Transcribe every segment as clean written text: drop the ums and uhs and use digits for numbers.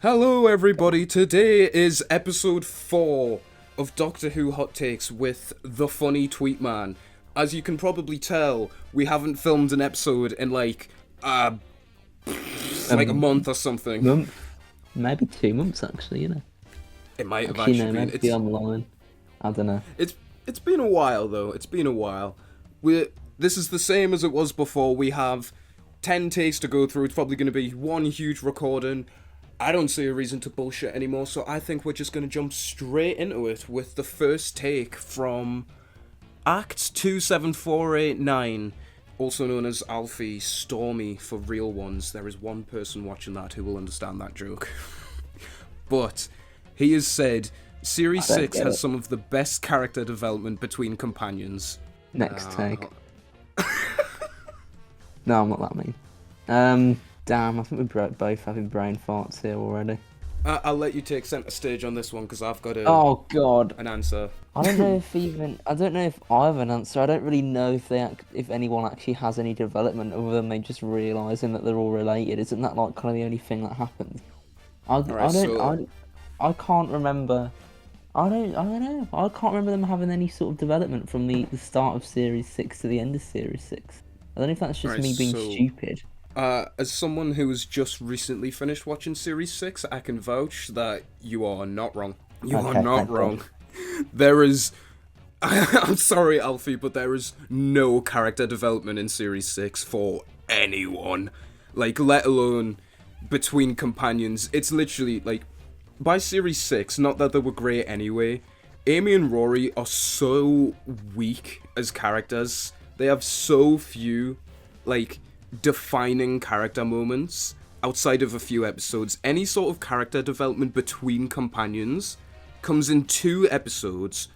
Hello, everybody. Today is episode 4 of Doctor Who Hot Takes with the funny Tweet Man. As you can probably tell, we haven't filmed an episode in like a month or something. Month, maybe 2 months actually. It might have Actually, actually no, been. maybe online. I don't know. It's been a while though. It's been a while. This is the same as it was before. We have 10 takes to go through. It's probably going to be one huge recording. I don't see a reason to bullshit anymore, so I think we're just going to jump straight into it with the first take from Act 27489, also known as Alfie Stormy for real ones. There is one person watching that who will understand that joke. But he has said Series 6 has some of the best character development between companions. Next take. No, I'm not that mean. Damn, I think we're both having brain farts here already. I'll let you take centre stage on this one because I've got Oh god, an answer. I don't know if I have an answer. I don't really know if anyone actually has any development other than they just realising that they're all related. Isn't that like kind of the only thing that happens? I can't remember. I don't know. I can't remember them having any sort of development from the start of Series 6 to the end of Series 6. I don't know if that's just me being stupid. As someone who has just recently finished watching Series 6, I can vouch that you are not wrong. You are not wrong. There is... I'm sorry, Alfie, but there is no character development in Series 6 for anyone. Like, let alone between companions. It's literally, like, by Series 6, not that they were great anyway, Amy and Rory are so weak as characters. They have so few, like, defining character moments outside of a few episodes. Any sort of character development between companions comes in 2 episodes.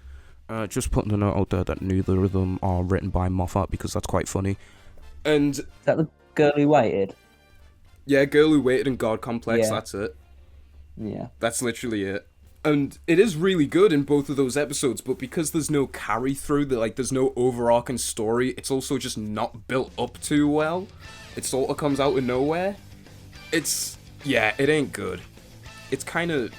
Just putting a note out there that neither of them are written by Moffat because that's quite funny. And is that the girl who waited? Yeah, Girl Who Waited and God Complex, Yeah. That's it. Yeah. That's literally it. And it is really good in both of those episodes, but because there's no carry through, there's no overarching story, it's also just not built up too well. It sort of comes out of nowhere. It ain't good. It kind of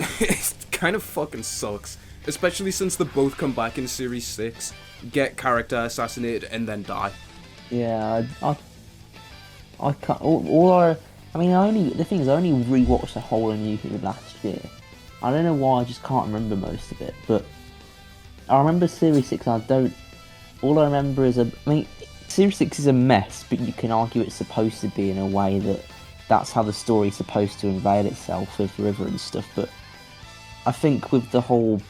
fucking sucks. Especially since they both come back in Series 6, get character assassinated, and then die. Yeah, I can't. The thing is, I only rewatched the whole of New Who last year. I don't know why, I just can't remember most of it, but I remember Series 6, all I remember is Series 6 is a mess, but you can argue it's supposed to be in a way that that's how the story's supposed to unveil itself with River and stuff, but I think with the whole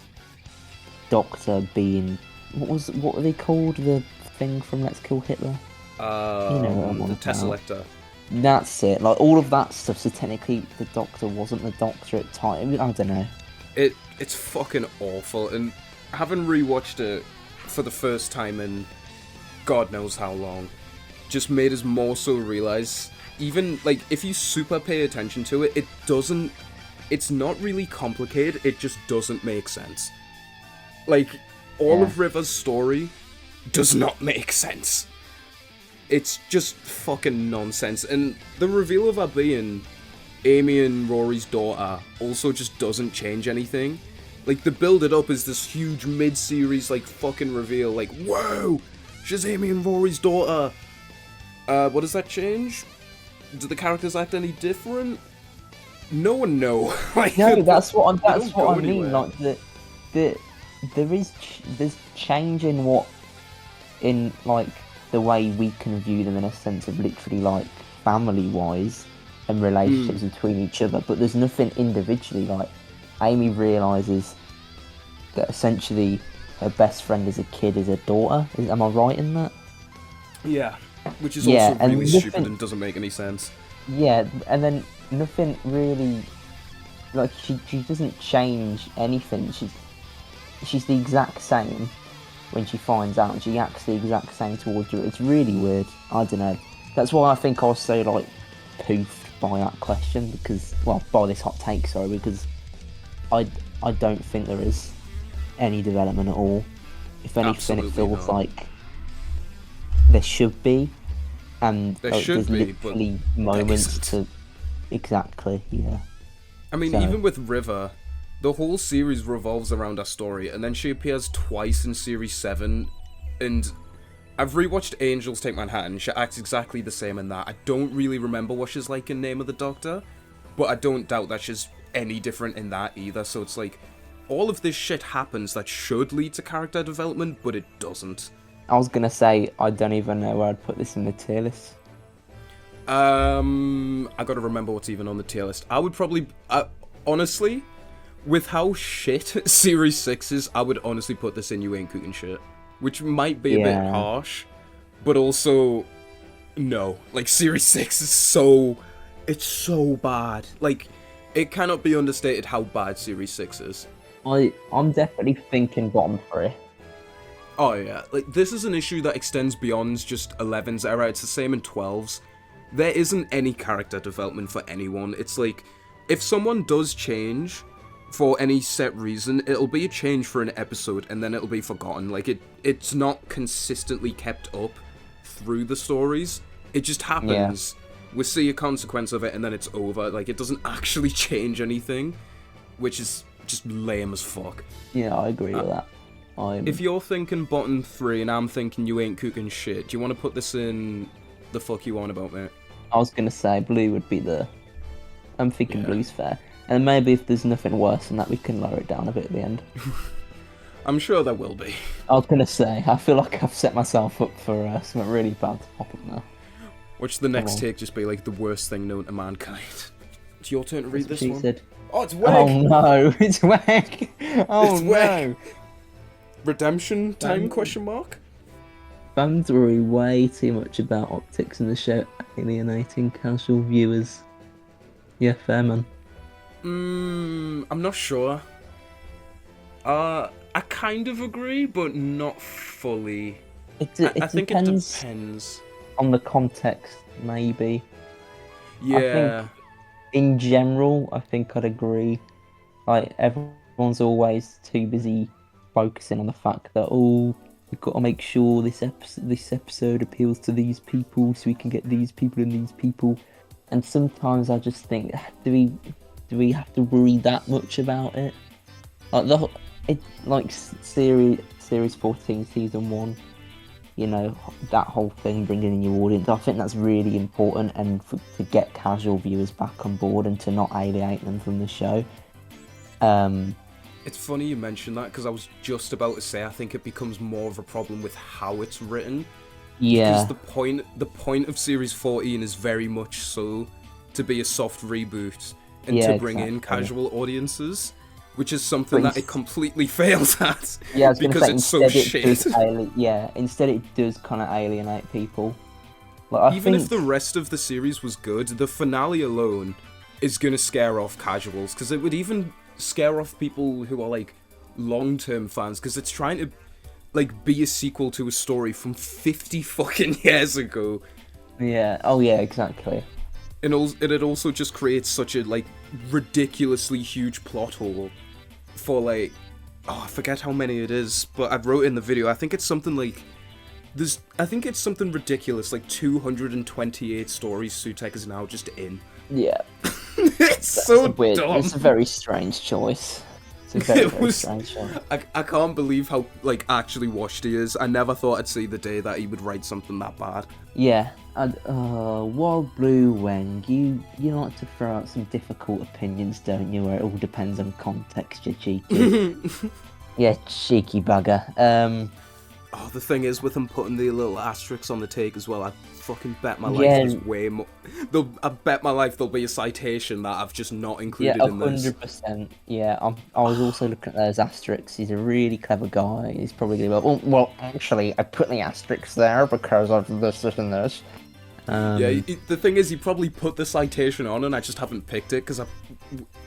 Doctor being, what were they called, the thing from Let's Kill Hitler? The Tesselector. That's it, like all of that stuff, so technically the Doctor wasn't the Doctor at the time. I don't know. It's fucking awful, and having rewatched it for the first time in God knows how long, just made us more so realise, even, like, if you super pay attention to it, it's not really complicated, it just doesn't make sense. Like, all of River's story does not make sense. It's just fucking nonsense, and the reveal of her being Amy and Rory's daughter also just doesn't change anything. Like, the build it up is this huge mid-series, like, fucking reveal, like, whoa, she's Amy and Rory's daughter. What does that change? Do the characters act any different? No one know. Like, no, that's what I mean. Anywhere. Like there's change in like the way we can view them in a sense of literally like family wise and relationships between each other, but there's nothing individually. Like Amy realises that essentially her best friend as a kid is her daughter. Am I right in that? Yeah, which is also and really stupid and doesn't make any sense. Yeah, and then nothing really, like she doesn't change anything. She's the exact same when she finds out, and she acts the exact same towards you. It's really weird. I don't know. That's why I think I was so like poofed by that question, by this hot take, sorry, because I don't think there is any development at all. If anything, Absolutely it feels not. like there should be, and There should there's be, but literally there moments isn't. to exactly, yeah. I mean, So- even with River, the whole series revolves around her story, and then she appears twice in Series 7, and I've rewatched Angels Take Manhattan. She acts exactly the same in that. I don't really remember what she's like in Name of the Doctor, but I don't doubt that she's any different in that either, so it's like, all of this shit happens that should lead to character development, but it doesn't. I was gonna say I don't even know where I'd put this in the tier list. I gotta remember what's even on the tier list. I would probably, honestly, with how shit Series 6 is, I would honestly put this in You Ain't Cooking Shit. Which might be a bit Yeah. harsh, but also, no. Like, Series 6 is so, it's so bad. Like, it cannot be understated how bad Series 6 is. I'm definitely thinking bottom 3. Oh yeah, like, this is an issue that extends beyond just 11's era, it's the same in 12's. There isn't any character development for anyone. It's like, if someone does change for any set reason, it'll be a change for an episode and then it'll be forgotten. Like, it's not consistently kept up through the stories. It just happens. We see a consequence of it and then it's over. Like, it doesn't actually change anything, which is just lame as fuck. Yeah, I agree with that. If you're thinking bottom 3 and I'm thinking You Ain't Cooking Shit, do you want to put this in the fuck you on about, mate? I was gonna say blue would be the. I'm thinking Yeah. blue's fair, and maybe if there's nothing worse than that, we can lower it down a bit at the end. I'm sure there will be. I was gonna say I feel like I've set myself up for something really bad to pop up now. Watch the next on. take just be like the worst thing known to mankind. It's your turn to read this She one. said, Oh, it's "Oh Wig! no, it's whack! Oh It's no!" Wig. Redemption time? Um, Question mark. Fans worry way too much about optics in the show, alienating casual viewers. Yeah, fair man. I'm not sure. I kind of agree, but not fully. It I think it depends depends. on the context, maybe. Yeah. In general, I think I'd agree. Like, everyone's always too busy focusing on the fact that, oh, we've got to make sure this episode appeals to these people so we can get these people and these people. And sometimes I just think, do we have to worry that much about it? Like series 14, season 1, you know, that whole thing, bringing in your audience, I think that's really important, and to get casual viewers back on board and to not alienate them from the show. It's funny you mention that, because I was just about to say I think it becomes more of a problem with how it's written. Yeah, Because the point of Series 14 is very much so to be a soft reboot and Yeah, to bring in exactly. casual audiences, which is something But that it completely fails at. yeah, I was gonna because say, it's so instead it shit. instead it does kind of alienate people. Like, Even if the rest of the series was good, the finale alone is gonna scare off casuals, because it would even scare off people who are like long-term fans, because it's trying to like be a sequel to a story from 50 fucking years ago. Yeah, oh yeah, exactly. And it also just creates such a like ridiculously huge plot hole for like, oh, I forget how many it is, but I wrote in the video, I think it's something like I think it's something ridiculous, like 228 stories Sutek is now just in. Yeah, It's so it's weird. dumb. It's a very strange choice. It's a very, It very was- strange choice. I can't believe how like actually washed he is. I never thought I'd see the day that he would write something that bad. Yeah, and Wild Blue Weng, you like to throw out some difficult opinions, don't you? Where it all depends on context, you cheeky. Yeah, cheeky bugger. Oh, the thing is, with him putting the little asterisks on the take as well, I fucking bet my life Yeah. there's way more. I bet my life there'll be a citation that I've just not Yeah, included in this. 100%. Yeah, I was also looking at those asterisks. He's a really clever guy. He's probably gonna be like, well, actually, I put the asterisks there because of this, and this. Yeah, the thing is, he probably put the citation on, and I just haven't picked it, because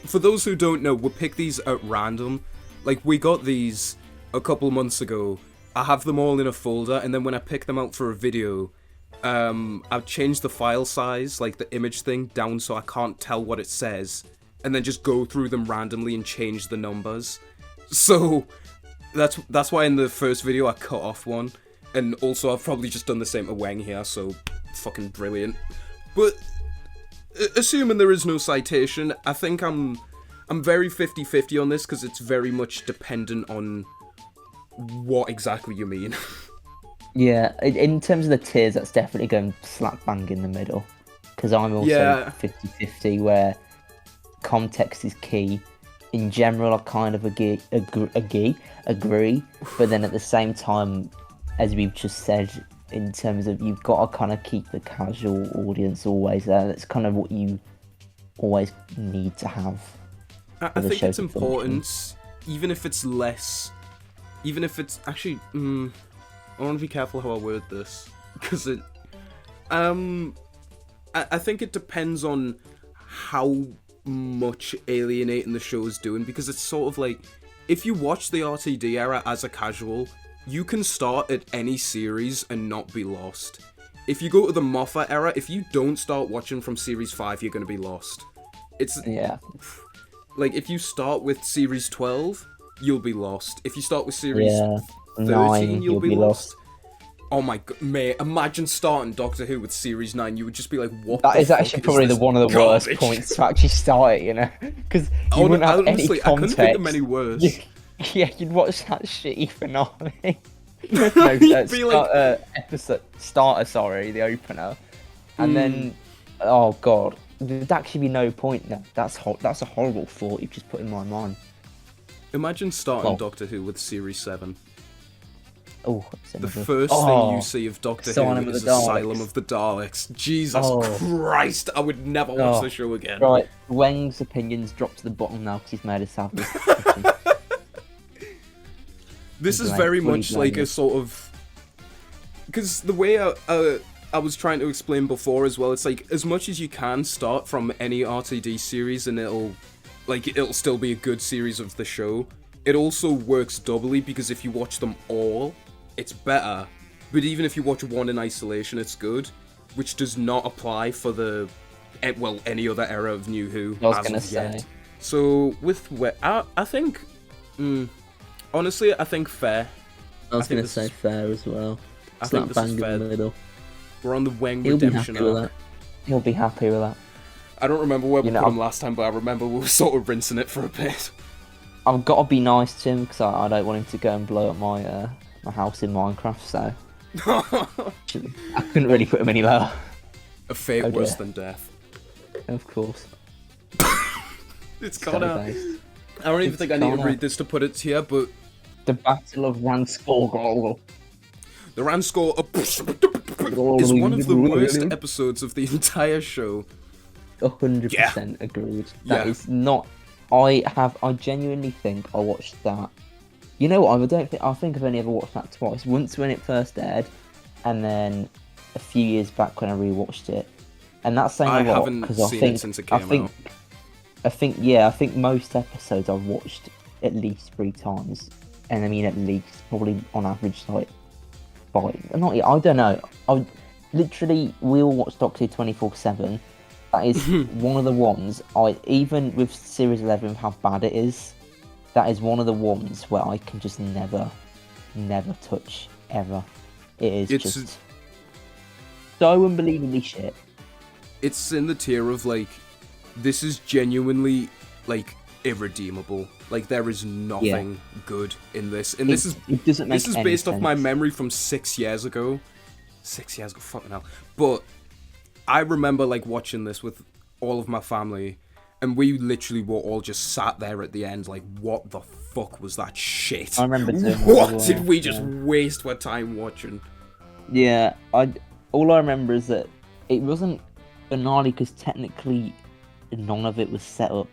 for those who don't know, we pick these at random. Like, we got these a couple months ago. I have them all in a folder, and then when I pick them out for a video, I've changed the file size, like the image thing, down so I can't tell what it says, and then just go through them randomly and change the numbers. So, that's why in the first video I cut off one, and also I've probably just done the same to Weng here, so fucking brilliant. But assuming there is no citation, I think I'm I'm very 50-50 on this because it's very much dependent on what exactly you mean. Yeah, in terms of the tiers, that's definitely going slap bang in the middle. Because I'm also Yeah. 50-50, where context is key. In general, I kind of agree, but then at the same time, as we've just said, in terms of you've got to kind of keep the casual audience always there. That's kind of what you always need to have. I think it's important, even if it's less, even if it's actually, I want to be careful how I word this, because I think it depends on how much alienating the show is doing, because it's sort of like, if you watch the RTD era as a casual, you can start at any series and not be lost. If you go to the Moffat era, if you don't start watching from series 5, you're going to be lost. It's like, if you start with series 12, you'll be lost. If you start with series 13, 9, you'll be lost. Oh my god, mate, imagine starting Doctor Who with series 9, you would just be like, what That the is fuck actually probably this one of the garbage? worst points to actually start it, you know? Because you wouldn't have honestly, any context. I couldn't think of many worse. Yeah, you'd watch that shitty finale. You'd be like... starter, the opener. And then, oh god, there'd actually be no point now. That's a horrible thought you've just put in my mind. Imagine starting Doctor Who with series 7. Oh, the first thing you see of Doctor Who is Asylum of the Daleks. Jesus Christ, I would never watch the show again. Right, Weng's opinions drop to the bottom now because he's made us have this discussion. This is very much like a sort of... Because the way I was trying to explain before as well, it's like, as much as you can start from any RTD series and it'll still be a good series of the show, it also works doubly, because if you watch them all, it's better. But even if you watch one in isolation, it's good, which does not apply for any other era of New Who as of yet. So with I think, honestly, I think fair. I was gonna say fair as well. I think this is fair. In the middle. We're on the Weng redemption arc. He'll be happy with that. I don't remember where we put him last time, but I remember we were sort of rinsing it for a bit. I've got to be nice to him because I don't want him to go and blow up my my house in Minecraft. So I couldn't really put him any lower. A fate worse than death. Of course. It's Connor. I don't even think I need to read this to put it here, but the Battle of Ranskoor. The Ranskoor is one of the worst episodes of the entire show. 100% agreed. That is not. I genuinely think I watched that. You know what? I think I've only ever watched that twice. Once when it first aired, and then a few years back when I rewatched it. And that's saying a lot because I think since it came out. I think most episodes I've watched at least 3 times, and I mean at least probably on average like 5. Not yet. I don't know. We all watch Doctor Who 24/7. That is one of the ones, even with Series 11, how bad it is, that is one of the ones where I can just never touch, ever. It's just so unbelievably shit. It's in the tier of, like, this is genuinely, like, irredeemable. Like, there is nothing good in this. And this is based off my memory from 6 years ago. 6 years ago, fucking hell. But I remember, like, watching this with all of my family, and we literally were all just sat there at the end, like, what the fuck was that shit? I remember doing what did we just waste our time watching? Yeah, all I remember is that it wasn't finale because technically none of it was set up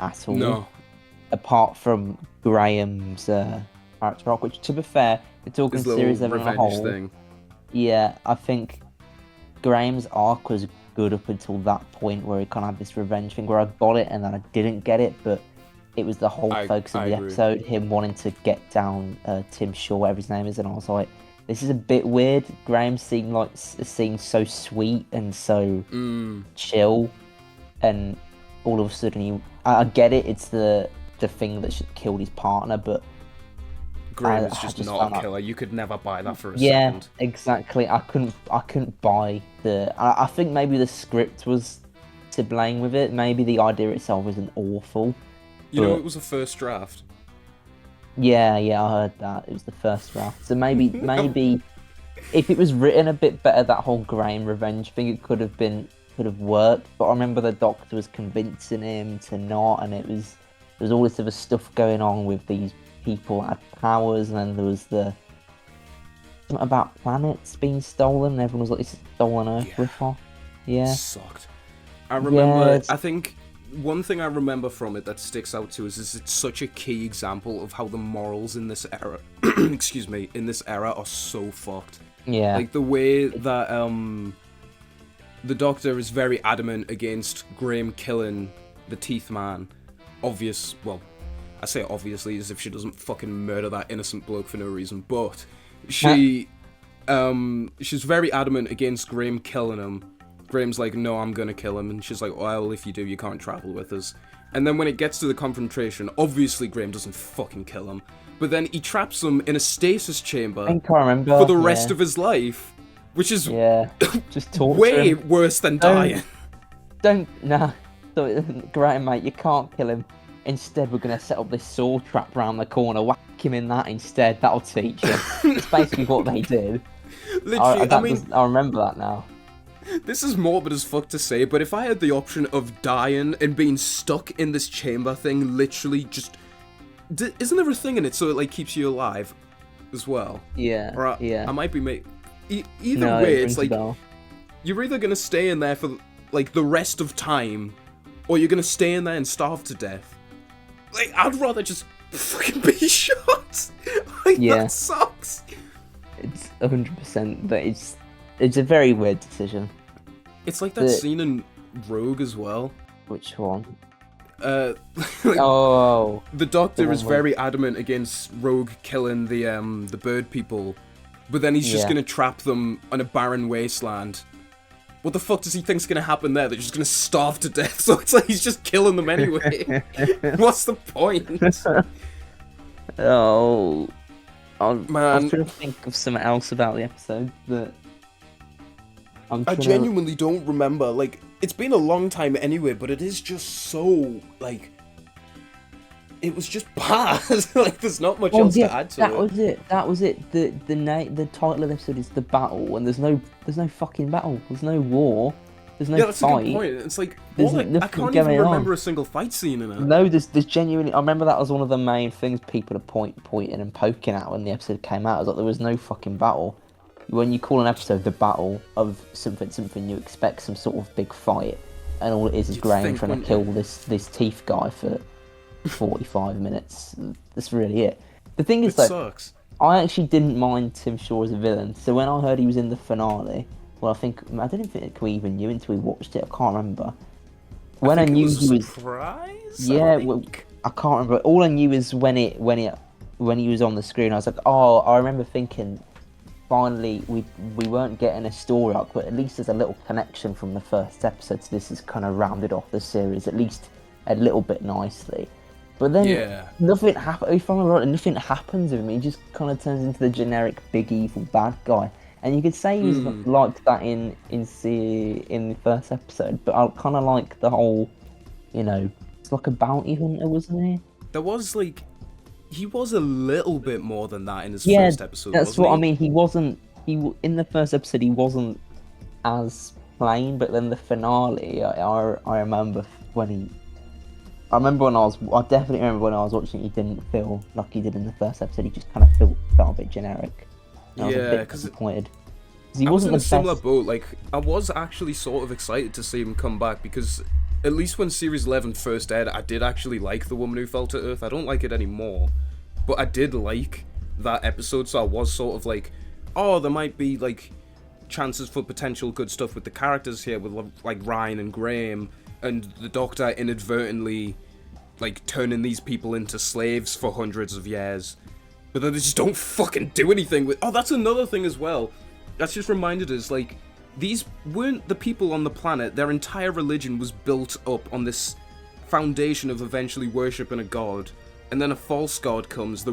at all. No. Apart from Graham's character arc, which, to be fair, we're talking Series 11 as a whole. Thing. Yeah, I think Graham's arc was good up until that point where he kind of had this revenge thing where I got it and then I didn't get it, but it was the whole focus of the episode, him wanting to get down Tim Shaw, whatever his name is, and I was like, this is a bit weird. Graham seemed so sweet and so chill, and all of a sudden I get it, it's the thing that should killed his partner, but Graham is just not a killer. You could never buy that for a second. Yeah, exactly. I couldn't buy the. I think maybe the script was to blame with it. Maybe the idea itself isn't awful. You know, but- it was a first draft. Yeah, I heard that. It was the first draft. So maybe if it was written a bit better, that whole Graham revenge thing, it could have worked. But I remember the Doctor was convincing him to not, and there was all this other stuff going on with these people that had powers, and then there was something about planets being stolen, and everyone was like, "This is stolen Earth Yeah. ripoff." Yeah, Sucked. I remember. it's- I think one thing I remember from it that sticks out to us is it's such a key example of how the morals in this era, excuse me, in this era are so fucked. yeah, Like the way that the Doctor is very adamant against Graham killing the Teeth Man. Well, I say obviously as if she doesn't fucking murder that innocent bloke for no reason, but she's very adamant against Graham killing him. Graham's like, no, I'm gonna kill him, and she's like, well, if you do, you can't travel with us. And then when it gets to the confrontation, obviously Graham doesn't fucking kill him, but then he traps him in a stasis chamber I think I remember for the rest of his life, which is just torture way him. worse than dying. Nah. So, Graham, mate, you can't kill him. Instead, we're going to set up this saw trap round the corner, whack him in that instead. That'll teach him. It's basically what they did. Literally, I mean, I remember that now. this is morbid as fuck to say, but if I had the option of dying and being stuck in this chamber thing, literally just... isn't there a thing in it so it, like, keeps you alive as well? Yeah, Or I might be either No, way, it it's rings a like, bell. you're either going to stay in there for, like, the rest of time, or you're going to stay in there and starve to death. Like, I'd rather just fucking be shot. Like, Yeah. that sucks. It's 100%, but it's a very weird decision. It's like that scene in Rogue as well. Which one? Like, Oh, the Doctor the is one where- very adamant against Rogue killing the bird people, but then he's just Yeah. gonna trap them on a barren wasteland. What the fuck does he think's gonna happen there? They're just gonna starve to death, so it's like he's just killing them anyway. What's the point? oh. I was Man. trying to think of something else about the episode that I'm I trying to- genuinely don't remember. Like, it's been a long time anyway, but it is just so, like... It was just bad. Like, there's not much else to add to that it. was it. That was it. The title of the episode is The Battle, and there's no fucking battle. There's no war. There's no Yeah, that's a fight. good point. It's like, There's I nothing can't even going on. remember a single fight scene in it. No, there's genuinely. I remember that was one of the main things people are pointing and poking at when the episode came out. It was like there was no fucking battle. When you call an episode The Battle of something, you expect some sort of big fight, and all it is You'd Graham think, trying to wouldn't kill this teeth guy for 45 minutes. That's really it. The thing is, It though, sucks. I actually didn't mind Tim Shaw as a villain. So when I heard he was in the finale, well, I didn't think we even knew until we watched it. I can't remember. When I think it knew was he a was, surprise, yeah, I well, think. I can't remember. All I knew is when he was on the screen, I was like, oh, I remember thinking, finally we weren't getting a story arc, but at least there's a little connection from the first episode. So this has kind of rounded off the series at least a little bit nicely. But then Yeah. nothing happens. If I'm right, nothing happens with him. He just kind of turns into the generic big evil bad guy. And you could say he was like that in the first episode, but I kind of like the whole, it's like a bounty hunter, wasn't he? There was, like... He was a little bit more than that in his Yeah, first episode, that's wasn't what he? I mean. He wasn't. In the first episode, he wasn't as plain, but then the finale, I remember when he. I definitely remember when I was watching. He didn't feel like he did in the first episode. He just kind of felt a bit generic. And I was a Yeah, bit 'cause disappointed. 'Cause he I was wasn't in a the similar best. boat. Like, I was actually sort of excited to see him come back because at least when Series 11 first aired, I did actually like The Woman Who Fell to Earth. I don't like it anymore, but I did like that episode, so I was sort of like, oh, there might be, like, chances for potential good stuff with the characters here, with, like, Ryan and Graham, and the Doctor inadvertently, like, turning these people into slaves for hundreds of years. But then they just don't fucking do anything with... Oh, that's another thing as well. That's just reminded us, like, these weren't the people on the planet. Their entire religion was built up on this foundation of eventually worshipping a god. And then a false god comes, they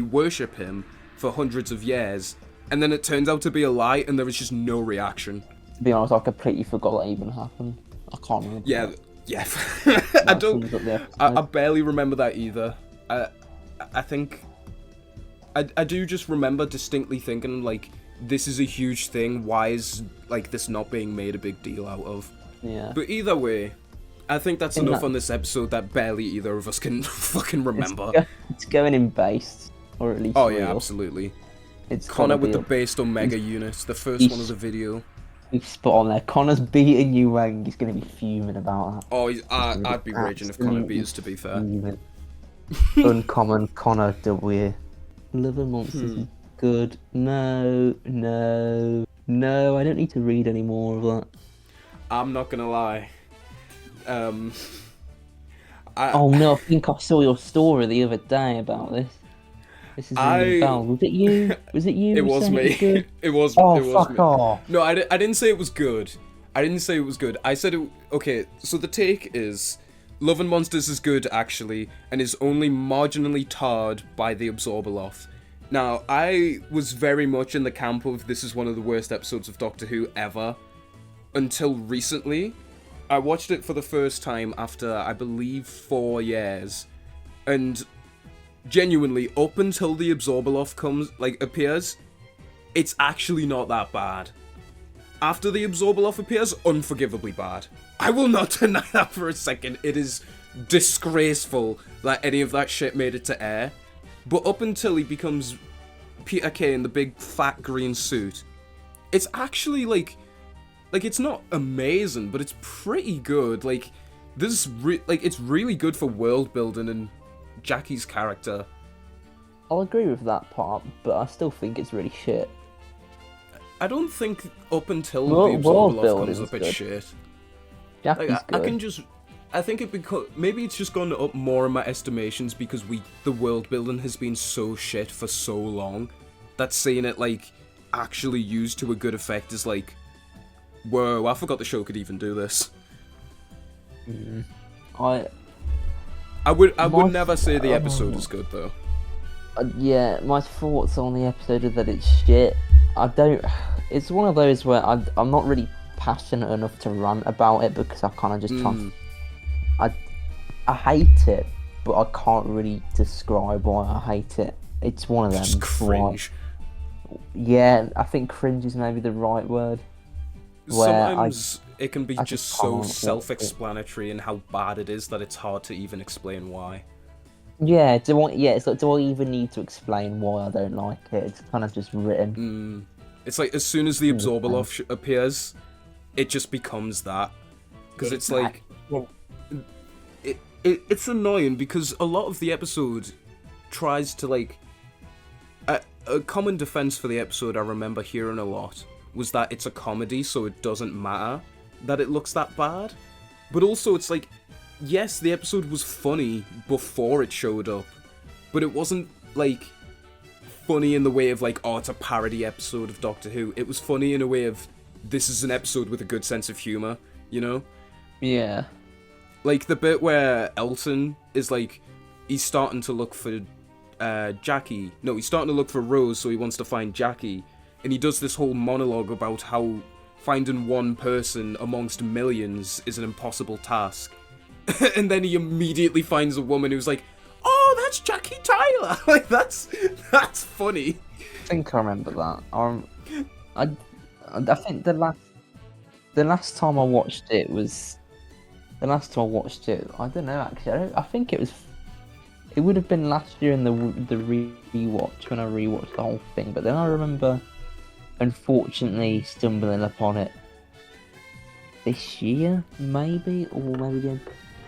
worship him for hundreds of years. And then it turns out to be a lie, and there is just no reaction. To be honest, I completely forgot that even happened. I can't remember. Yeah, that. yeah. I That don't. sums up the I episode. barely remember that either. I think I do just remember distinctly thinking like, this is a huge thing. Why is like this not being made a big deal out of? Yeah. But either way, I think that's think enough that- on this episode that barely either of us can fucking remember. It's going in based, or at least. Oh yeah, real. absolutely. It's Connor gotta with be the based Omega units, the first he's- one of the video. We've spot on there. Connor's beating you, Wang. He's gonna be fuming about that. Oh, I'd be raging if Connor beat us, to be fair. Fuming. Uncommon Connor W. Love and Monsters is good. No. I don't need to read any more of that. I'm not gonna lie. Oh no, I think I saw your story the other day about this. This is ringing bells. Was it you? Was it you? It who was said me. was good? It was. Oh, it was fuck me. off. No, I didn't say it was good. I didn't say it was good. I said it. Okay, so the take is, Love and Monsters is good actually, and is only marginally tarred by the Absorbaloth. Now, I was very much in the camp of this is one of the worst episodes of Doctor Who ever, until recently. I watched it for the first time after, I believe, 4 years, and genuinely, up until the Absorbaloth appears, it's actually not that bad. After the Absorbaloth appears, unforgivably bad. I will not deny that for a second. It is disgraceful that any of that shit made it to air. But up until he becomes Peter Kay in the big fat green suit, it's actually like it's not amazing, but it's pretty good. Like this, it's really good for world building and Jackie's character. I'll agree with that part, but I still think it's really shit. I don't think up until World the Absorbaloth building comes is up, it's good. shit. Jackie's Like, I good. can just, I think it maybe it's just gone up more in my estimations because the world building has been so shit for so long that seeing it like actually used to a good effect is like, whoa! I forgot the show could even do this. I would My- never say the episode is good though. Yeah, my thoughts on the episode are that it's shit. I don't. It's one of those where I'm not really passionate enough to rant about it because I kind of just try. I hate it, but I can't really describe why I hate it. It's one of them. Just cringe. Yeah, I think cringe is maybe the right word. Where Sometimes it can be I just just so can't watch it. self-explanatory in how bad it is that it's hard to even explain why. Yeah, it's like, do I even need to explain why I don't like it? It's kind of just written. It's like as soon as the Absorbaloth appears, it just becomes that. Because it's like, it's annoying because a lot of the episode tries to like, a common defense for the episode I remember hearing a lot was that it's a comedy, so it doesn't matter that it looks that bad. But also it's like, yes, the episode was funny before it showed up, but it wasn't like funny in the way of like, oh, it's a parody episode of Doctor Who. It was funny in a way of, this is an episode with a good sense of humour, you know? Yeah. Like the bit where Elton is like, he's starting to look for Jackie. No, he's starting to look for Rose, so he wants to find Jackie. And he does this whole monologue about how finding one person amongst millions is an impossible task. And then he immediately finds a woman who's like, oh, that's Jackie Tyler. Like, that's funny. I think I remember that. I think the last time I watched it was I don't know actually. I think it would have been last year in the rewatch when I rewatched the whole thing. But then I remember, unfortunately, stumbling upon it this year, maybe, or maybe again.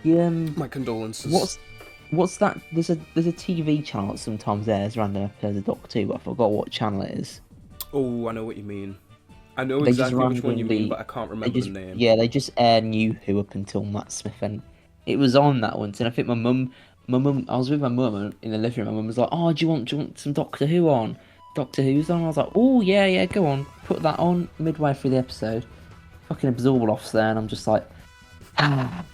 Yeah. My condolences. What's that? There's a TV channel that sometimes airs random episodes of Doctor Who, but I forgot what channel it is. Oh, I know what you mean. I know They just exactly which one you mean, randomly- but I can't remember the name. Yeah, they just air New Who up until Matt Smith, and it was on that once. And I think my mum, I was with my mum in the living room. My mum was like, "Oh, do you want some Doctor Who on? Doctor Who's on?" I was like, "Oh yeah, go on, put that on." Midway through the episode, fucking Absorbaloth's there, and I'm just like, because I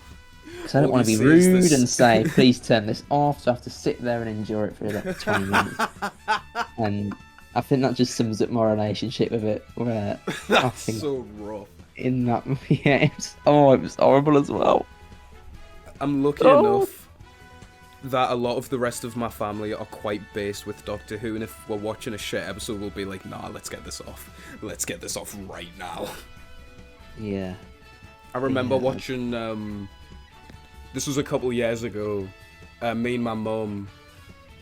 don't All want to you be see is rude this- and say, "Please turn this off." So I have to sit there and endure it for the next 20 minutes. And I think that just sums up my relationship with it. Where I That's think so rough. in that. Yeah, it was horrible as well. I'm lucky Oh. enough that a lot of the rest of my family are quite based with Doctor Who, and if we're watching a shit episode, we'll be like, nah, let's get this off. Let's get this off right now. Yeah. I remember Yeah. watching, this was a couple years ago, me and my mum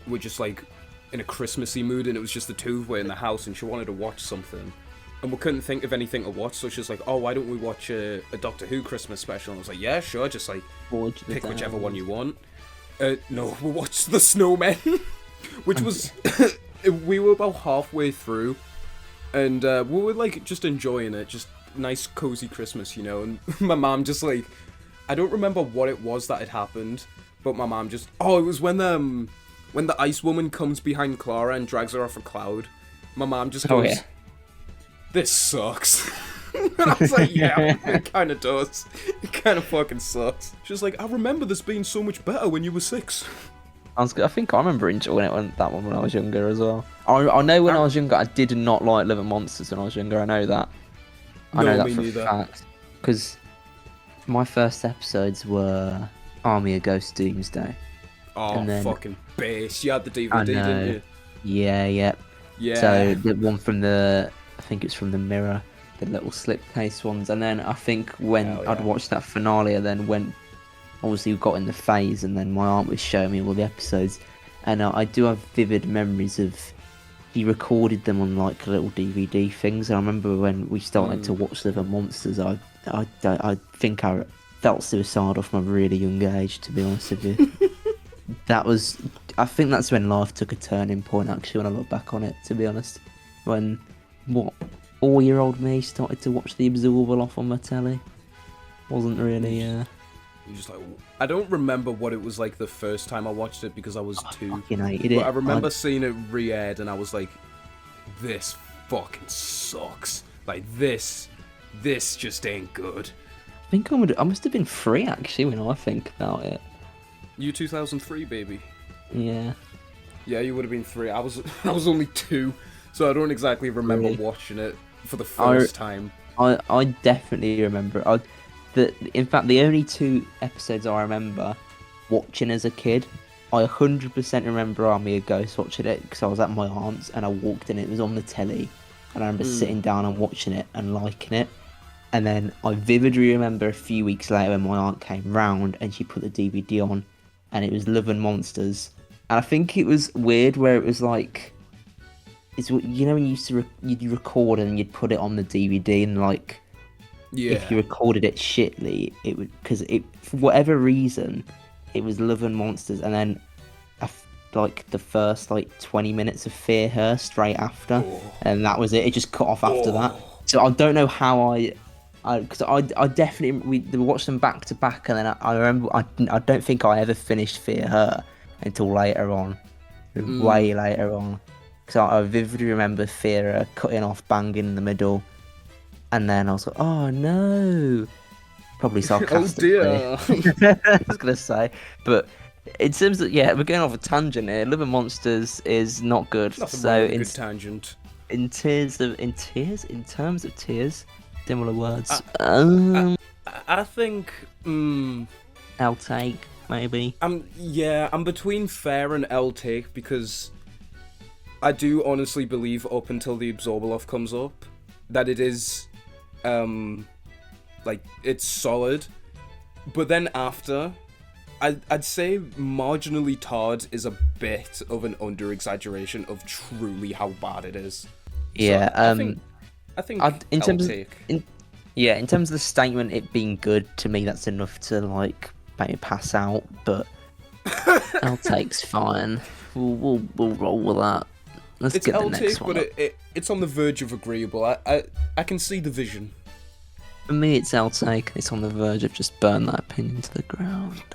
were just like in a Christmassy mood, and it was just the two of us in the house, and she wanted to watch something. And we couldn't think of anything to watch, so she was like, oh, why don't we watch a Doctor Who Christmas special? And I was like, yeah, sure, just like Forge the pick whichever Dawn. one you want. No, we watched The Snowmen, which was, we were about halfway through, and we were like just enjoying it, just nice cozy Christmas, you know, and my mom just like, I don't remember what it was that had happened, but my mom just, oh, it was when the Ice Woman comes behind Clara and drags her off a cloud. My mom just Oh, goes, yeah. this sucks. And I was like, yeah, it kind of does. It kind of fucking sucks. She was like, I remember this being so much better when you were 6. I think I remember enjoying that one when I was younger as well. I know when I was younger, I did not like Living Monsters when I was younger. I know that. I know No, that me for neither. a fact. Because my first episodes were Army of Ghosts Doomsday. Oh, And then- fucking base. You had the DVD, I didn't know. you? Yeah. Yeah. So the one from I think it's from the Mirror, the little slipcase ones. And then I think when Hell I'd yeah. watched that finale, and then when obviously we got in the phase, and then my aunt was showing me all the episodes, and I do have vivid memories of he recorded them on like little DVD things. And I remember when we started to watch Living Monsters, I think I felt suicidal from a really young age, to be honest with you. I think that's when life took a turning point, actually, when I look back on it, to be honest. When 4-year-old me started to watch The Absorbal off on my telly. Wasn't really You're just like, I don't remember what it was like the first time I watched it because I was 2. fucking hated it. But I remember seeing it re-aired and I was like, this fucking sucks. Like, this just ain't good. I think I must have been 3, actually, when I think about it. You 2003, baby. Yeah. Yeah, you would have been 3. I was only 2, so I don't exactly remember Really? watching it for the first time. I definitely remember. In fact, the only 2 episodes I remember watching as a kid, I 100% remember Army of Ghosts watching it because I was at my aunt's and I walked in, it was on the telly, and I remember sitting down and watching it and liking it. And then I vividly remember a few weeks later when my aunt came round and she put the DVD on, and it was Love and Monsters. And I think it was weird where it was like, it's when you used to you'd record and you'd put it on the DVD, and like, Yeah. if you recorded it shitly, it would, because it, for whatever reason, it was Love and Monsters, and then like the first like 20 minutes of Fear Her straight after, and that was it. It just cut off after that. So I don't know how because I definitely we watched them back to back, and then I remember I don't think I ever finished Fear Her until later on, way later on. Because I vividly remember Fear Her cutting off, banging in the middle, and then I was like, oh no, probably sarcastically. Oh I was gonna say, but in terms of, we're going off a tangent here. Living Monsters is not good. Nothing So wrong with a in good tangent. in terms of tears, similar words. I think, Outtake maybe. I'm between fair and L take because I do honestly believe up until the Absorbaloff comes up that it is, like, it's solid, but then after, I'd say marginally Todd is a bit of an under-exaggeration of truly how bad it is. Yeah. I think in L terms of take. in terms of the statement, it being good, to me, that's enough to like make it pass out. But Outtake's fine. We'll roll with that. Let's It's get the L next take, one. but up. it's on the verge of agreeable. I can see the vision. For me, it's Outtake. It's on the verge of just burn that opinion to the ground.